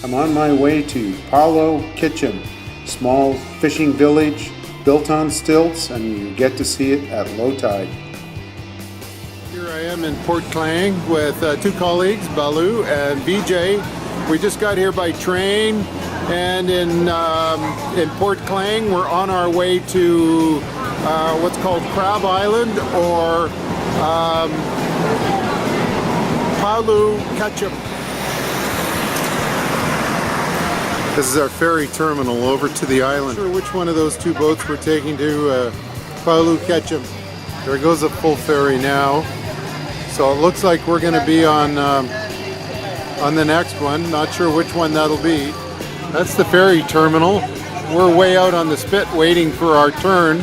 I'm on my way to Pulau Ketam, small fishing village built on stilts, and you get to see it at low tide. Here I am in Port Klang with two colleagues, Balu and Vijay. We just got here by train, and in Port Klang we're on our way to what's called Crab Island, or Pulau Ketam. This is our ferry terminal over to the island. I'm not sure which one of those two boats we're taking to Pulau Ketam. There goes a full ferry now. So it looks like we're going to be on the next one. Not sure which one that'll be. That's the ferry terminal. We're way out on the spit waiting for our turn.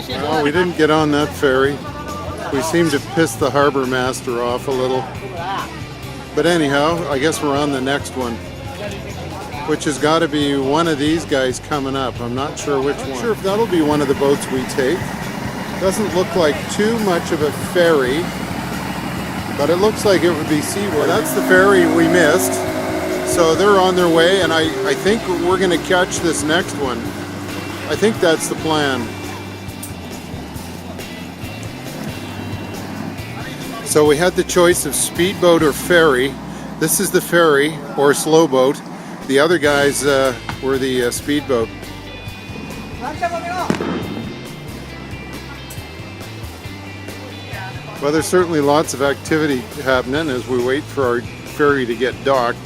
Well, we didn't get on that ferry. We seemed to piss the harbor master off a little. But anyhow, I guess we're on the next one, which has got to be one of these guys coming up. I'm not sure which one. I'm not sure if that'll be one of the boats we take. Doesn't look like too much of a ferry, but it looks like it would be seaworthy. Well, that's the ferry we missed. So they're on their way, and I think we're going to catch this next one. I think that's the plan. So we had the choice of speedboat or ferry. This is the ferry, or slow boat. The other guys were the speedboat. Well, there's certainly lots of activity happening as we wait for our ferry to get docked.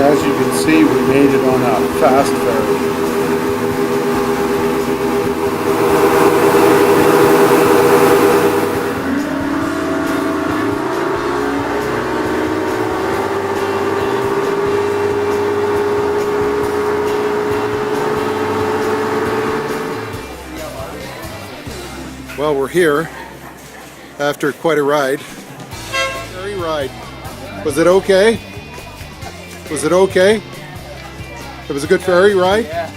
As you can see, we made it on a fast ferry. Well, we're here after quite a ride. Ferry ride. Was it okay? Was it okay? It was a good ferry ride? Yeah.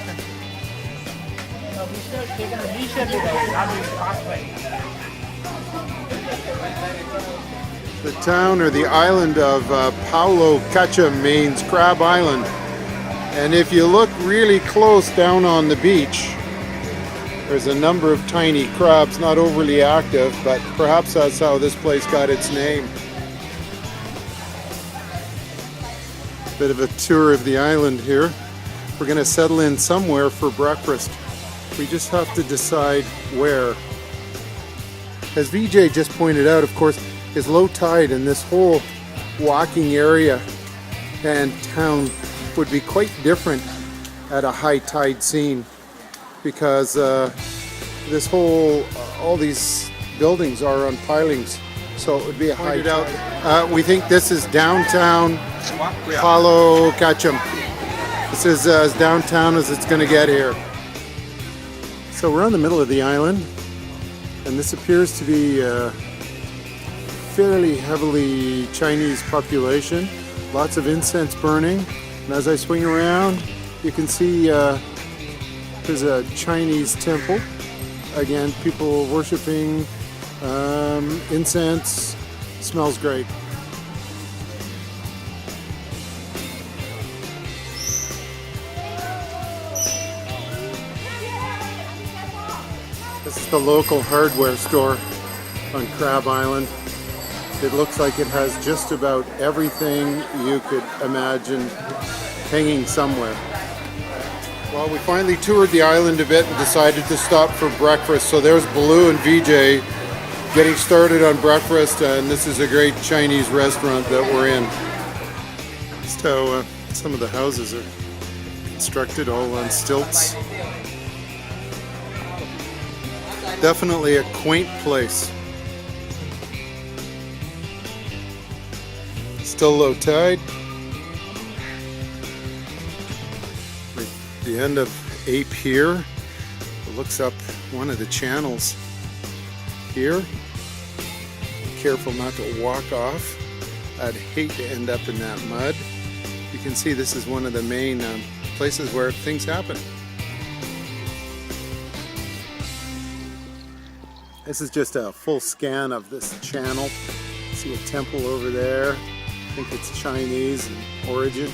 The town or the island of Pulau Ketam means Crab Island. And if you look really close down on the beach, there's a number of tiny crabs, not overly active, but perhaps that's how this place got its name. Bit of a tour of the island here. We're going to settle in somewhere for breakfast. We just have to decide where. As Vijay just pointed out, of course, is low tide, and this whole walking area and town would be quite different at a high tide scene, because this whole, all these buildings are on pilings, so it would be a high tide. We think this is downtown Pulau Ketam. This is as downtown as it's going to get here. So we're in the middle of the island, and this appears to be a fairly heavily Chinese population. Lots of incense burning, and as I swing around, you can see there's a Chinese temple. Again, people worshiping incense. Smells great. This is the local hardware store on Crab Island. It looks like it has just about everything you could imagine hanging somewhere. Well, we finally toured the island a bit and decided to stop for breakfast. So there's Balu and Vijay getting started on breakfast, and this is a great Chinese restaurant that we're in. Just how some of the houses are constructed, all on stilts. Definitely a quaint place. Still low tide. At the end of Ape here, it looks up one of the channels here. Be careful not to walk off. I'd hate to end up in that mud. You can see this is one of the main places where things happen. This is just a full scan of this channel. See a temple over there. I think it's Chinese in origin.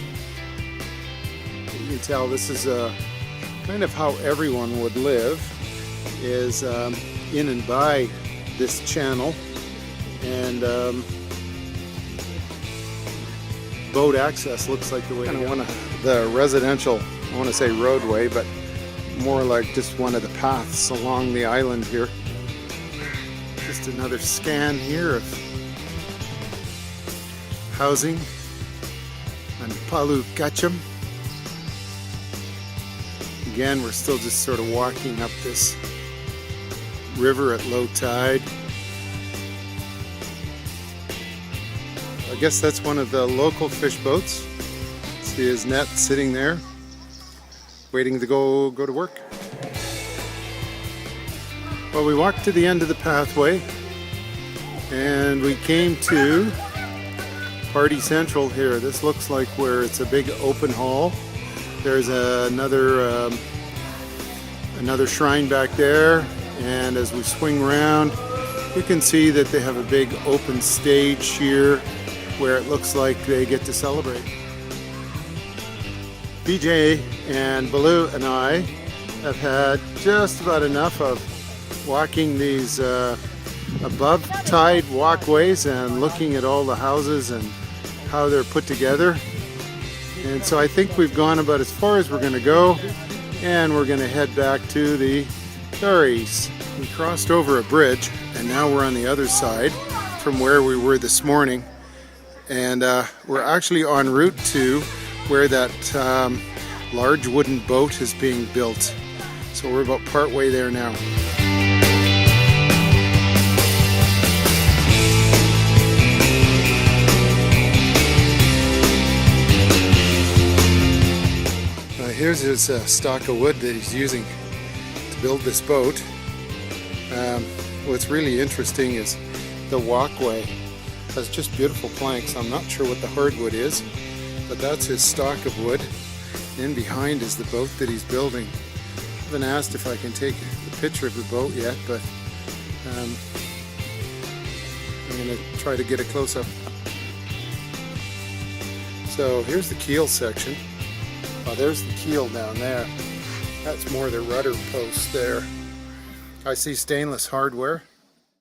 You can tell this is kind of how everyone would live, is in and by this channel, and boat access looks like the way to go. The residential, I want to say roadway, but more like just one of the paths along the island here. Just another scan here of housing on Pulau Ketam. Again, we're still just sort of walking up this river at low tide. I guess that's one of the local fish boats. See his net sitting there, waiting to go to work. Well, we walked to the end of the pathway and we came to Party Central here. This looks like where it's a big open hall. There's another shrine back there, and as we swing around, you can see that they have a big open stage here where it looks like they get to celebrate. BJ and Baloo and I have had just about enough of walking these above tide walkways and looking at all the houses and how they're put together. And so I think we've gone about as far as we're going to go, and we're going to head back to the ferries. We crossed over a bridge and now we're on the other side from where we were this morning, and we're actually en route to where that large wooden boat is being built. So we're about part way there now. Here's his stock of wood that he's using to build this boat. What's really interesting is the walkway has just beautiful planks. I'm not sure what the hardwood is, but that's his stock of wood. And behind is the boat that he's building. I haven't asked if I can take a picture of the boat yet, but I'm going to try to get a close-up. So here's the keel section. Oh, there's the keel down there. That's more the rudder post there. I see stainless hardware.